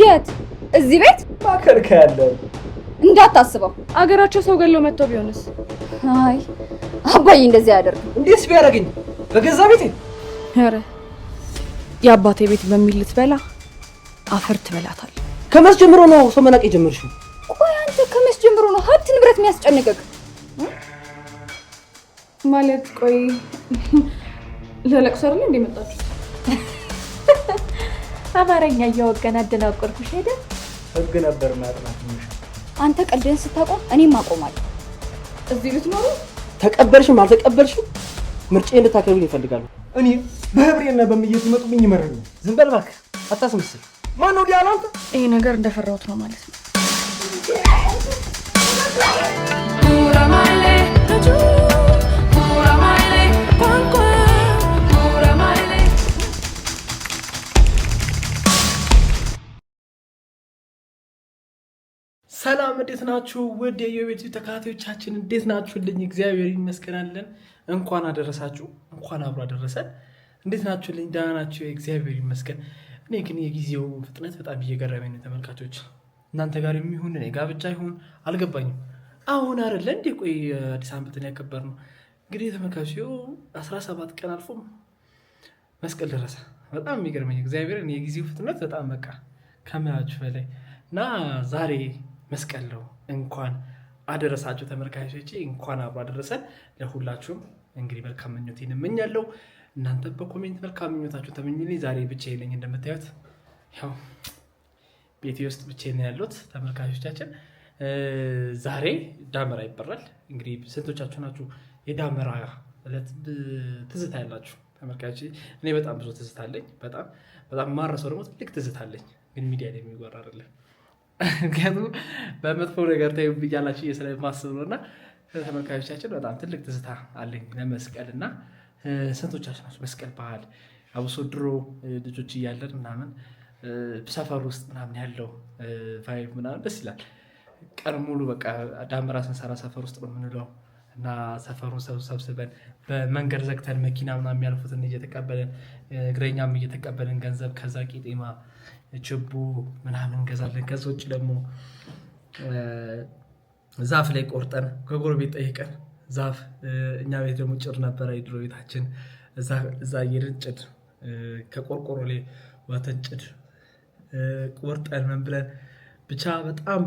የት? እዚህ ቤት ማከርከ ያለ እንዳታስበው። አገራቸው ሰው ገለው መጥቶ ቢሆንስ? አይ አባዬ እንደዚህ አያደርግም። እንዴስ ቢያደርገኝ በገዛ ቤቴ? ኧረ የአባቴ ቤት በሚል ልትበላ አፈር ትበላታል። ከመስ ጀምሮ ነው ሰው መናቅ የጀመርሽው? ቆይ አንተ ከመስ ጀምሮ ነው ሀብት ንብረት የሚያስጨንቅቅ? ማለት ቆይ ለለቅሶ አይደል እንዴ መጣችሁ? አማርኛ እያወገን አደናቆርኩሽ አይደል? ህግ ነበር ማጥናት ነው። አንተ ቀልድህን ስታቆም እኔም አቆማለሁ። እዚህ ልትኖሩ ተቀበልሽም አልተቀበልሽም ምርጫዬን እንድታከብሪ ይፈልጋሉ። እኔ በህብሬና በምየት ይመጡብኝ ይመረኝ። ዝም በል እባክህ አታስመስል። ማን ነው ዲያላ? አንተ ይሄ ነገር እንደፈራሁት ነው ማለት ነው። ሰላም እንዴት ናችሁ? ውድ የዩቤቱ ተከታታዮቻችን እንዴት ናችሁልኝ? እግዚአብሔር ይመስገናለን። እንኳን አደረሳችሁ፣ እንኳን አብሮ አደረሰን። እንዴት ናችሁልኝ? ደህና ናችሁ? እግዚአብሔር ይመስገን። እኔ ግን የጊዜው ፍጥነት በጣም እየገረመኝ ነው ተመልካቾች። እናንተ ጋር የሚሆን እኔ ጋር ብቻ ይሁን አልገባኝም። አሁን አይደለ እንዴ? ቆይ አዲስ ዓመትን ያከበር ነው እንግዲህ ተመልካቾች። 17 ቀን አልፎ መስቀል ደረሰ። በጣም የሚገርመኝ እግዚአብሔር የጊዜው ፍጥነት በጣም በቃ ከምላችሁ በላይ እና ዛሬ መስቀል ነው። እንኳን አደረሳችሁ ተመልካቾቼ፣ እንኳን አብሮ አደረሰን። ለሁላችሁም እንግዲህ መልካም ምኞቴን እመኛለሁ። እናንተ በኮሜንት መልካም ምኞታችሁ ተመኙልኝ። ዛሬ ብቻዬን ነኝ እንደምታዩት፣ ያው ቤቴ ውስጥ ብቻዬን ያለሁት ተመልካቾቻችን። ዛሬ ዳመራ ይበራል። እንግዲህ ስንቶቻችሁ ናችሁ የዳመራ ዕለት ትዝታ ያላችሁ ተመልካቾቼ? እኔ በጣም ብዙ ትዝታ አለኝ። በጣም ማረሰው ደግሞ ትልቅ ትዝታ አለኝ፣ ግን ሚዲያ ላይ የሚወራ አይደለም። ምክንያቱም በመጥፎ ነገር ታዩብኛላችሁ ስለማስብ ነው። እና ተመልካቾቻችን በጣም ትልቅ ትዝታ አለኝ ለመስቀል። እና ስንቶቻችን ናቸው መስቀል ባህል አብሶ ድሮ ልጆች እያለን ምናምን ሰፈር ውስጥ ምናምን ያለው ቫይብ ምናምን ደስ ይላል። ቀን ሙሉ በቃ ዳመራ ስንሰራ ሰፈር ውስጥ ነው የምንለው እና ሰፈሩን ሰብስበን በመንገድ ዘግተን መኪና ምናምን የሚያልፉትን እየተቀበልን እግረኛም እየተቀበልን ገንዘብ ከዛ ቄጤማ ችቦ ምናምን እንገዛለን። ከዛ ውጭ ደግሞ ዛፍ ላይ ቆርጠን ከጎረቤት ጠይቀን ዛፍ እኛ ቤት ደግሞ ጭድ ነበረ የድሮ ቤታችን። እዛ እየሄድን ጭድ ከቆርቆሮ ላይ ዋተን ጭድ ቆርጠን ምን ብለን ብቻ በጣም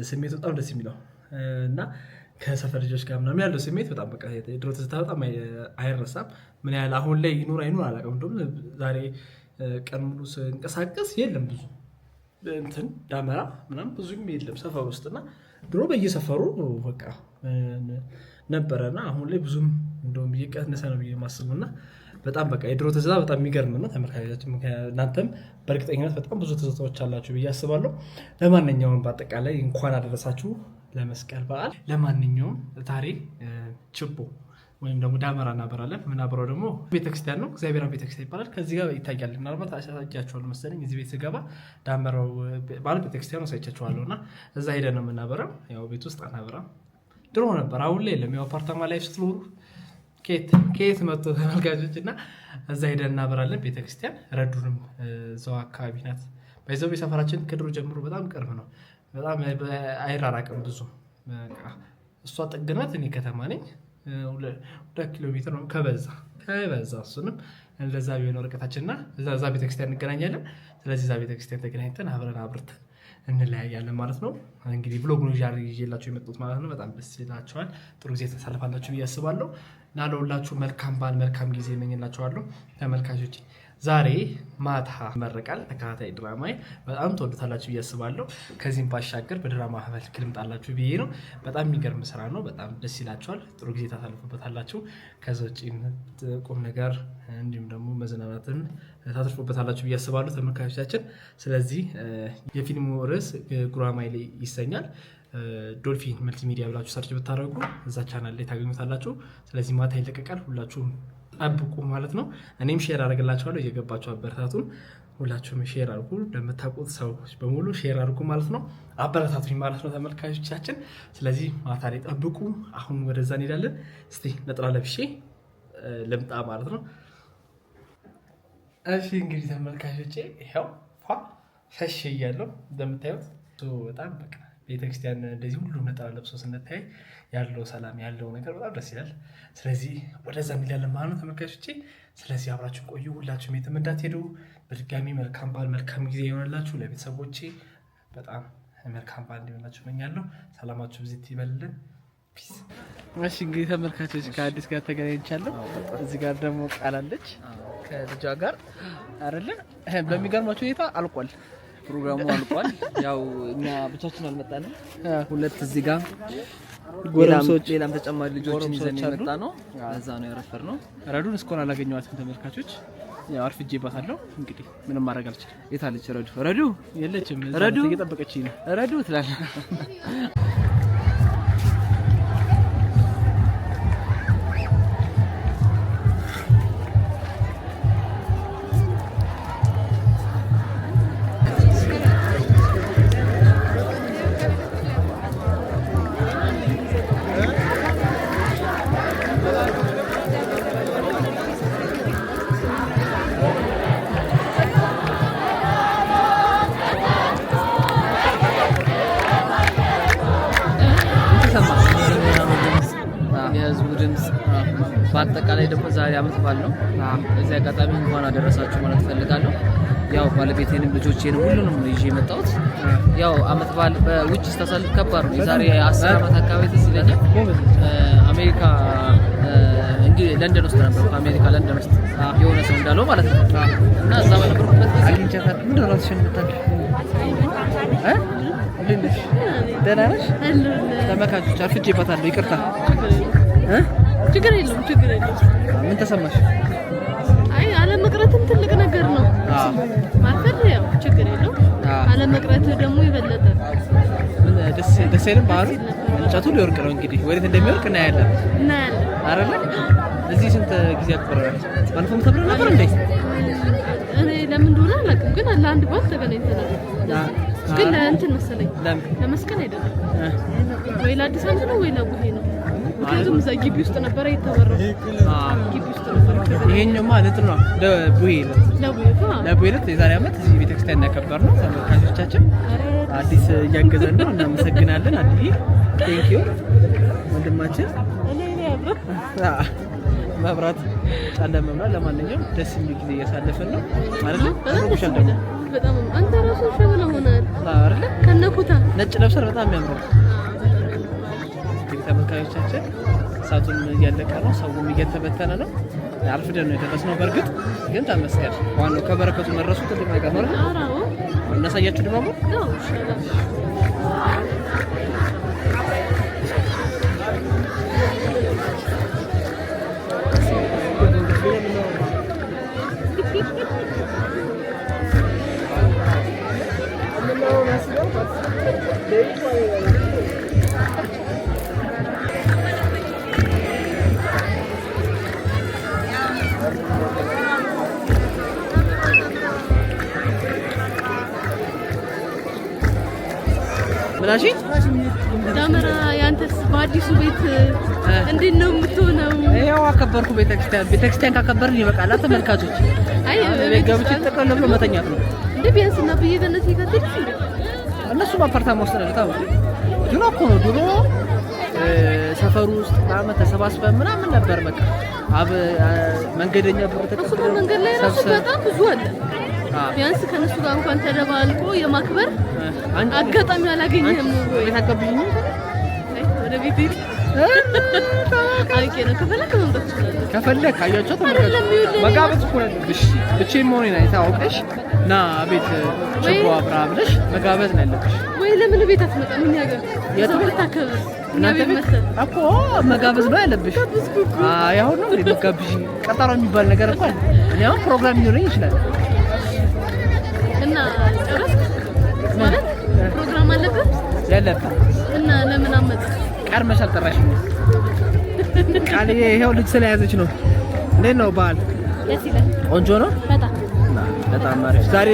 ስሜት በጣም ደስ የሚለው እና ከሰፈር ልጆች ጋር ምናምን ያለው ስሜት በጣም በቃ የድሮ ትዝታ በጣም አይረሳም። ምን ያህል አሁን ላይ ይኑር አይኑር አላውቅም። እንደውም ዛሬ ቀን ሙሉ ስንቀሳቀስ የለም ብዙ እንትን ዳመራ ምናምን ብዙም የለም ሰፈር ውስጥ እና ድሮ በየሰፈሩ በቃ ነበረና አሁን ላይ ብዙም እንደውም እየቀነሰ ነው ብዬ የማስበው። እና በጣም በቃ የድሮ ትዝታ በጣም የሚገርም ነው ተመልካቾቻችን። እናንተም በእርግጠኝነት በጣም ብዙ ትዝታዎች አላችሁ ብዬ አስባለሁ። ለማንኛውም በአጠቃላይ እንኳን አደረሳችሁ ለመስቀል በዓል። ለማንኛውም ዛሬ ችቦ ወይም ደግሞ ዳመራ እናበራለን። የምናበራው ደግሞ ቤተክርስቲያን ነው፣ እግዚአብሔር ቤተክርስቲያን ይባላል። ከዚህ ጋር ይታያል። ምናልባት አሳያችኋለሁ መሰለኝ። እዚህ ቤት ስገባ ዳመራው ማለት ቤተክርስቲያኑ አሳይቻችኋለሁ። እና እዛ ሄደን ነው የምናበራው። ያው ቤት ውስጥ አናበራም። ድሮ ነበር፣ አሁን ላይ የለም። ያው አፓርታማ ላይ ስትኖሩ ከየት መጥቶ ተመልካቾች። እና እዛ ሄደን እናበራለን። ቤተክርስቲያን ረዱንም እዛው አካባቢ ናት። በዛው ቤተሰፈራችን ከድሮ ጀምሮ በጣም ቅርብ ነው። በጣም አይራራቅም ብዙ። እሷ ጥግ ናት፣ እኔ ከተማ ነኝ። 2 ኪሎ ሜትር ነው ከበዛ እሱንም እንደዛ ቢሆን ርቀታችንና እዛ ቤተክርስቲያን እንገናኛለን። ስለዚህ እዛ ቤተክርስቲያን ተገናኝተን አብረን አብርተን እንለያያለን ማለት ነው። እንግዲህ ብሎጉን ይዤላችሁ የመጡት ማለት ነው። በጣም ደስ ይላችኋል፣ ጥሩ ጊዜ ተሳልፋላችሁ ብዬ አስባለሁ። እና ለሁላችሁ መልካም በዓል መልካም ጊዜ እመኝላችኋለሁ ተመልካቾች። ዛሬ ማታ ይመረቃል ተከታታይ ድራማ፣ በጣም ትወዱታላችሁ ብዬ አስባለሁ። ከዚህም ባሻገር በድራማ መልክ ልምጣላችሁ ብዬ ነው። በጣም የሚገርም ስራ ነው። በጣም ደስ ይላችኋል፣ ጥሩ ጊዜ ታሳልፉበታላችሁ። ከዛ ውጭ ቁም ነገር እንዲሁም ደግሞ መዝናናትን ታተርፉበታላችሁ ብዬ አስባለሁ ተመልካቾቻችን። ስለዚህ የፊልሙ ርዕስ ጉራማይሌ ይሰኛል። ዶልፊን መልቲሚዲያ ብላችሁ ሰርች ብታደርጉ እዛ ቻናል ላይ ታገኙታላችሁ። ስለዚህ ማታ ይለቀቃል፣ ሁላችሁም ጠብቁ ማለት ነው። እኔም ሼር አደርግላችኋለሁ፣ እየገባችሁ አበረታቱን። ሁላችሁም ሼር አድርጉ፣ ለምታውቁት ሰዎች በሙሉ ሼር አድርጉ ማለት ነው። አበረታቱኝ ማለት ነው ተመልካቾቻችን። ስለዚህ ማታ ላይ ጠብቁ። አሁን ወደዛ እንሄዳለን። እስቲ ነጥላ ለብሼ ልምጣ ማለት ነው። እሺ እንግዲህ ተመልካቾቼ ይኸው ሸሽ እያለሁ እንደምታዩት በጣም በቃ ቤተክርስቲያን እንደዚህ ሁሉ ነጠላ ለብሶ ስንታይ ያለው ሰላም ያለው ነገር በጣም ደስ ይላል። ስለዚህ ወደዛ እንሄዳለን ማለት ነው ተመልካቾቼ። ስለዚህ አብራችሁን ቆዩ። ሁላችሁም የትም እንዳትሄዱ። በድጋሚ መልካም በዓል መልካም ጊዜ ይሆንላችሁ። ለቤተሰቦቼ በጣም መልካም በዓል እንዲሆንላችሁ እመኛለሁ። ሰላማችሁ ብዝት ይበልልን። ፒስ። እሺ እንግዲህ ተመልካቾች ከአዲስ ጋር ተገናኝቻለሁ። እዚህ ጋር ደግሞ ቃላለች ከልጇ ጋር አይደለ? በሚገርማችሁ ሁኔታ አልቋል፣ ፕሮግራሙ አልቋል። ያው እኛ ብቻችን አልመጣንም። ሁለት እዚህ ጋር ጎረምሶች ሌላም ተጨማሪ ልጆችን ይዘን የመጣ ነው። ለዛ ነው ያረፈርነው። ረዱን እስካሁን አላገኘኋትም ተመልካቾች። ያው አርፍጄባታለሁ። እንግዲህ ምንም ማድረግ አልችልም። የት አለች ረዱ? ረዱ የለችም። ረዱ እየጠበቀችኝ ነው። ረዱ ትላለህ። የህዝቡ ድምጽ በአጠቃላይ ደግሞ ዛሬ አመት በዓል ነው። በዚህ አጋጣሚ እንኳን አደረሳችሁ ማለት ፈልጋለሁ። ያው ባለቤቴንም ልጆቼንም ሁሉንም ይዤ የመጣሁት ያው አመት በዓል በውጭ ስታሳልፍ ከባድ ነው። የዛሬ 10 አመት አካባቢ ትዝ ይለኛል አሜሪካ እንግዲህ ለንደን ውስጥ ነበር። አሜሪካ ለንደን ውስጥ የሆነ ሰው እንዳለው ማለት ነው እና እዛ በነበርኩበት ጊዜ አግኝቻታለሁ። ምን ነው ራስሽን የምታውቂ ልልሽ ደህና ነሽ? ተመካቾች አርፍጄባታለሁ። ይቅርታ። ችግር የለውም ችግር የለውም። ምን ተሰማሽ? አይ አለመቅረትም ትልቅ ነገር ነው። ማፈር ያው ችግር የለውም። አለመቅረት ደግሞ የበለጠ ምን ደስ አይልም። ባህሩ እንጨቱ ሊወርቅ ነው እንግዲህ ወዴት እንደሚወርቅ እናያለን አይደለ? እዚህ ስንት ጊዜ አቆራረጥ ባለፈው ተብሎ ነበር እንዴ? እኔ ለምን እንደሆነ አላውቅም፣ ግን ለአንድ ባል ተገናኝተናል። ግን ለእንትን መሰለኝ ለመስቀል አይደለም ወይ ለአዲስ ዓመት ነው ወይ ለቡሄ ነው። ምክንያቱም እዛ ግቢ ውስጥ ነበረ የተወራው። ግቢ ውስጥ ነበረ። ይሄኛው ማለት ነው ለቡሄ ዕለት የዛሬ ዓመት እዚህ ቤተክርስቲያን ያከበር ነው። ተመልካቾቻችን አዲስ እያገዘን ነው። እናመሰግናለን። አዲስ ቴንክ ዩ ወንድማችን። መብራት ጨለመ ብሏል። ለማንኛውም ደስ የሚል ጊዜ እያሳለፍን ነው ማለት ነው። በጣም አንተ ራሱ ሸበላ ሆናል አይደል? ከነኩታ ነጭ ለብሰህ በጣም ያምራል። ተመልካቾቻችን እሳቱን እያለቀ ነው፣ ሰውም እየተበተነ ነው። አርፍደን ነው የደረስነው። በእርግጥ ግን ተመስገን። ዋናው ከበረከቱ መድረሱ ትልቅ ነገር ነው አይደል? አዎ። እናሳያችሁ ድባቡ። ምናሺ ዳመራ ያንተስ በአዲሱ ቤት እንዴት ነው የምትሆነው? ይሄው አከበርኩ። ቤተክርስቲያን ካከበርን ይበቃል። ተመልካቾች አይ ገብቼ ተቀበል ብሎ መተኛት ነው እንዴ? ቢያንስ እና በየገነት ይከተል እነሱ በአፓርታማ ውስጥ ነው ታው ድሮ እኮ ነው ድሮ ሰፈሩ ውስጥ አመት ተሰባስበን ምናምን ነበር። በቃ መንገደኛ ብር ተቀበለ። መንገድ ላይ ራሱ በጣም ብዙ አለ። ቢያንስ ከነሱ ጋር እንኳን ተደባልቆ የማክበር አጋጣሚ አላገኘህም ወይ? ታቀብኝ ወደ ቤት ሂድ። አውቄ ነው። ከፈለክ መምጣት ትችላለህ። ከፈለክ አያቸው ተመልካቾች መጋበዝ እኮ ነው። እሺ ብቻዬን መሆኔን አይታወቅሽ ና ቤት ችቦ አብራ ብለሽ መጋበዝ ነው ያለብሽ። ወይ ለምን ቤት አትመጣም? ምን ያገር የትምህርት ታከብር እናንተ ቤት እኮ መጋበዝ ነው ያለብሽ። ያው ነው እንግዲህ መጋብዥ ቀጠሮ የሚባል ነገር እኮ አለ። እኔ አሁን ፕሮግራም ሊኖረኝ ይችላል እና ጨረስክ ማለት ፕሮግራም አለበት ያለበት እና ለምን አመጣ? ቀድመሽ አልጠራሽም። ቃል ይሄው ልጅ ስለያዘች ነው። እንዴት ነው በዓል? ደስ ይላል። ቆንጆ ነው በጣም በጣም አሪፍ። ዛሬ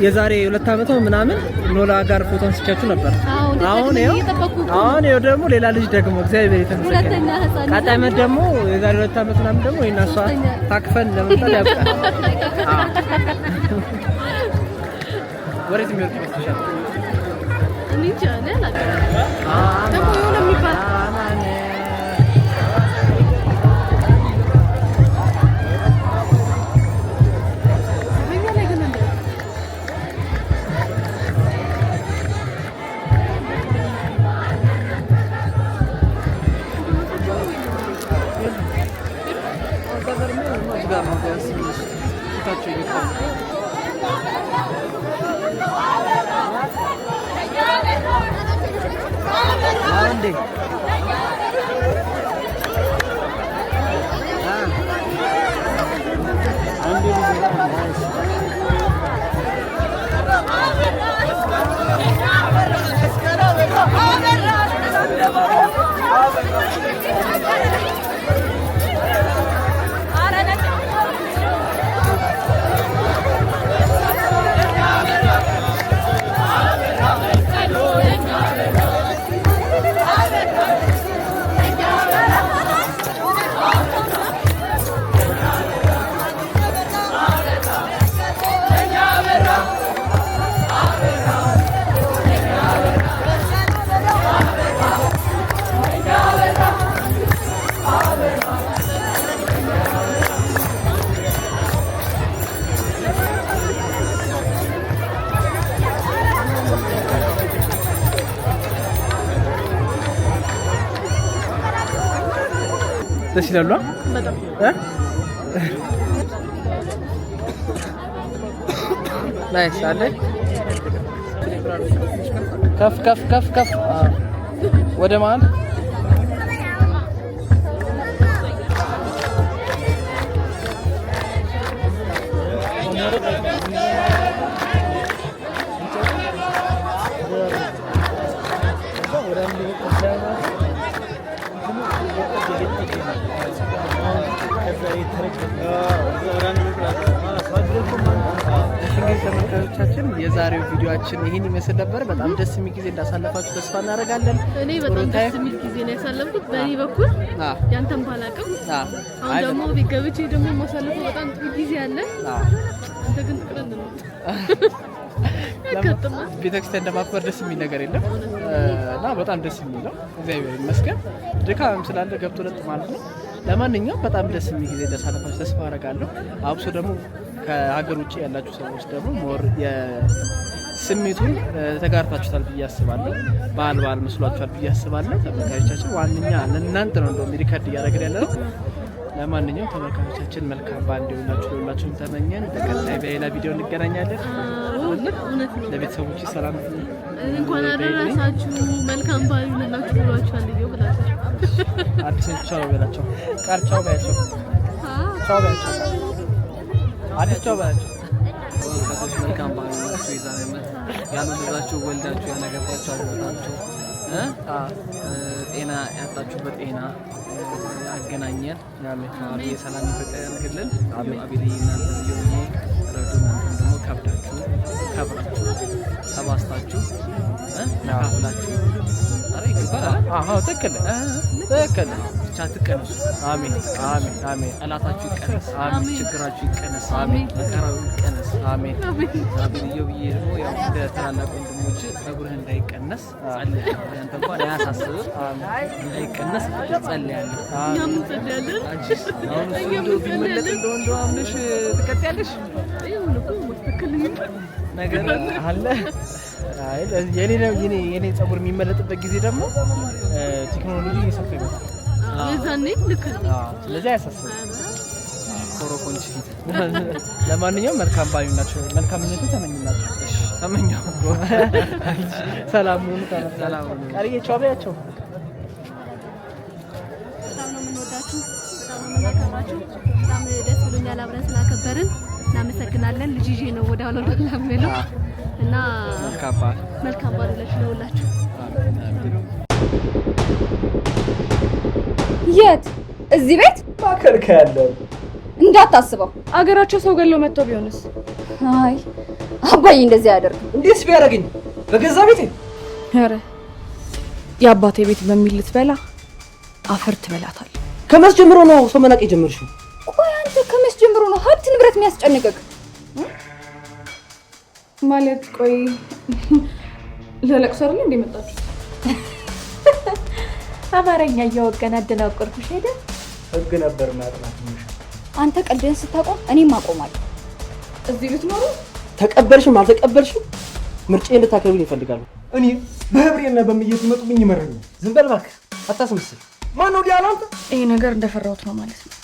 የዛሬ 2 ዓመት ምናምን ኖላ ጋር ፎቶ አንስቻችሁ ነበር። አሁን ይኸው ደግሞ ሌላ ልጅ ደግሞ እግዚአብሔር የተመሰገነ ቀጣይ ዓመት ደግሞ የዛሬ 2 ዓመት ምናምን ደግሞ እና እሷ ታቅፈን ለመምጣት ያብቃል። ወሬት የሚወርድ ይመስልሻል? እኔ እንጃ ደግሞ የሆነ የሚባል ደስ ይላል በጣም ናይስ አለ ከፍ ከፍ ከፍ ከፍ ወደ ማን ተመልካቾቻችን የዛሬው ቪዲዮአችን ይሄን ይመስል ነበር። በጣም ደስ የሚል ጊዜ እንዳሳለፋችሁ ተስፋ እናደርጋለን። እኔ በጣም ደስ የሚል ጊዜ ነው ያሳለፍኩት በእኔ በኩል ያንተም ባላቀም። አሁን ደግሞ ቢገብቼ ደግሞ ማሳለፈው በጣም ጥሩ ጊዜ አለ። አንተ ግን ትቀረን ነው ቤተክርስቲያን እንደማክበር ደስ የሚል ነገር የለም እና በጣም ደስ የሚል ነው። እግዚአብሔር ይመስገን። ድካም ስላለ ገብቶ ለጥ ማለት ነው። ለማንኛውም በጣም ደስ የሚል ጊዜ እንዳሳለፋችሁ ተስፋ አደርጋለሁ። አብሶ ደግሞ ከሀገር ውጭ ያላችሁ ሰዎች ደግሞ ሞር የስሜቱን ተጋርታችሁታል ብዬ አስባለሁ። በዓል መስሏችኋል ብዬ አስባለሁ። ተመልካቾቻችን ዋንኛ ለእናንተ ነው እንደውም ሪከርድ እያደረግን ያለ ነው። ለማንኛውም ተመልካቾቻችን መልካም በዓል እንዲሆንላችሁ ሁላችሁም ተመኘን። በቀጣይ በሌላ ቪዲዮ እንገናኛለን። ለቤተሰቦች ሰላም እንኳን አደረሳችሁ መልካም በዓል ይሁንላችሁ ብሏችኋል። ልዩ ብላችሁ አዲስ ቻው በላቸው። ቃል ቻው ባያቸው ቻው ባያቸው አዲስ ቻው ባያቸው መልካም በዓል ይሁንላችሁ። የዛሬ ዓመት ያልወለዳችሁ ወልዳችሁ ያነገባችሁ አግብታችሁ ጤና ያጣችሁበት ጤና ያገናኘን። አሜን። ሰላም ይፈቀድ ያድርግልን። አሜን። አቤልይና ለዚዮኒ ረዱና ደግሞ ከብዳችሁ ከብራችሁ ተባስታችሁ ተካፍላችሁ አረ ይገባል። ትክክል ብቻ ትቀነሱ። አሜን አሜን አሜን። ጠላታችሁ ይቀነስ። አሜን። ችግራችሁ ይቀነስ። አሜን። መከራው ይቀነስ። አሜን። አቤልዮ ብዬ ደግሞ ያው እንደ ታላላቅ ወንድሞች ጸጉርህ እንዳይቀነስ ጸልያለሁ። ያንተ እንኳን አያሳስብም። እንዳይቀነስ ጸልያለሁ። እኛም ጸልያለን። አሁን እንደው ቢመለጥ እንደው አምነሽ ትቀጥያለሽ ነገር አለ። አይ የኔ ጸጉር የሚመለጥበት ጊዜ ደግሞ ቴክኖሎጂ እየሰፋ ይመጣል። የዛኔ ልክ ነው። ስለዚህ አያሳስብም። ኮሮኮንቺ ለማንኛውም መልካም በዓል ይሁንላችሁ። መልካም ምኞት ተመኝላችሁ። እሺ ተመኘው። ሰላም ሁኑ። ሰላም ሁኑ። ቀሪዬ ቻው በያቸው። በጣም ነው የምንወዳችሁ፣ በጣም ነው የምናከብራችሁ። በጣም ደስ ብሎኛል አብረን ስላከበርን እናመሰግናለን። ልጅ ይዤ ነው ወደ አሁን ለምለው እና መልካም በዓል ለሁላችሁ። የት? እዚህ ቤት ማከልከ ያለው እንዳታስበው። አገራቸው ሰው ገለው መጥቶ ቢሆንስ? አይ አባዬ እንደዚህ አያደርግም። እንዴትስ ቢያደርገኝ በገዛ ቤቴ? ኧረ የአባቴ ቤት በሚል ልትበላ አፈር ትበላታል። ከመስ ጀምሮ ነው ሰው መናቅ የጀመርሽው? ቆይ አንተ ከመስ ጀምሮ ነው ሀብት ንብረት የሚያስጨንቅህ? ማለት ቆይ ለለቅሶ አይደል እንዴ መጣችሁ? አማርኛ እያወቀን አደናቆርኩሽ አይደል? ህግ ነበር ማጥናት ነው። አንተ ቀልድህን ስታቆም እኔም አቆማለሁ። እዚህ ልትኖሩ ተቀበልሽም አልተቀበልሽም ምርጫዬ እንድታከብሪኝ ይፈልጋሉ። እኔ በህብሬና በምየት መጡብኝ ይመረኛል። ዝም በል እባክህ አታስመስል። ማን ነው ዲያላ? አንተ ይሄ ነገር እንደፈራሁት ነው ማለት ነው።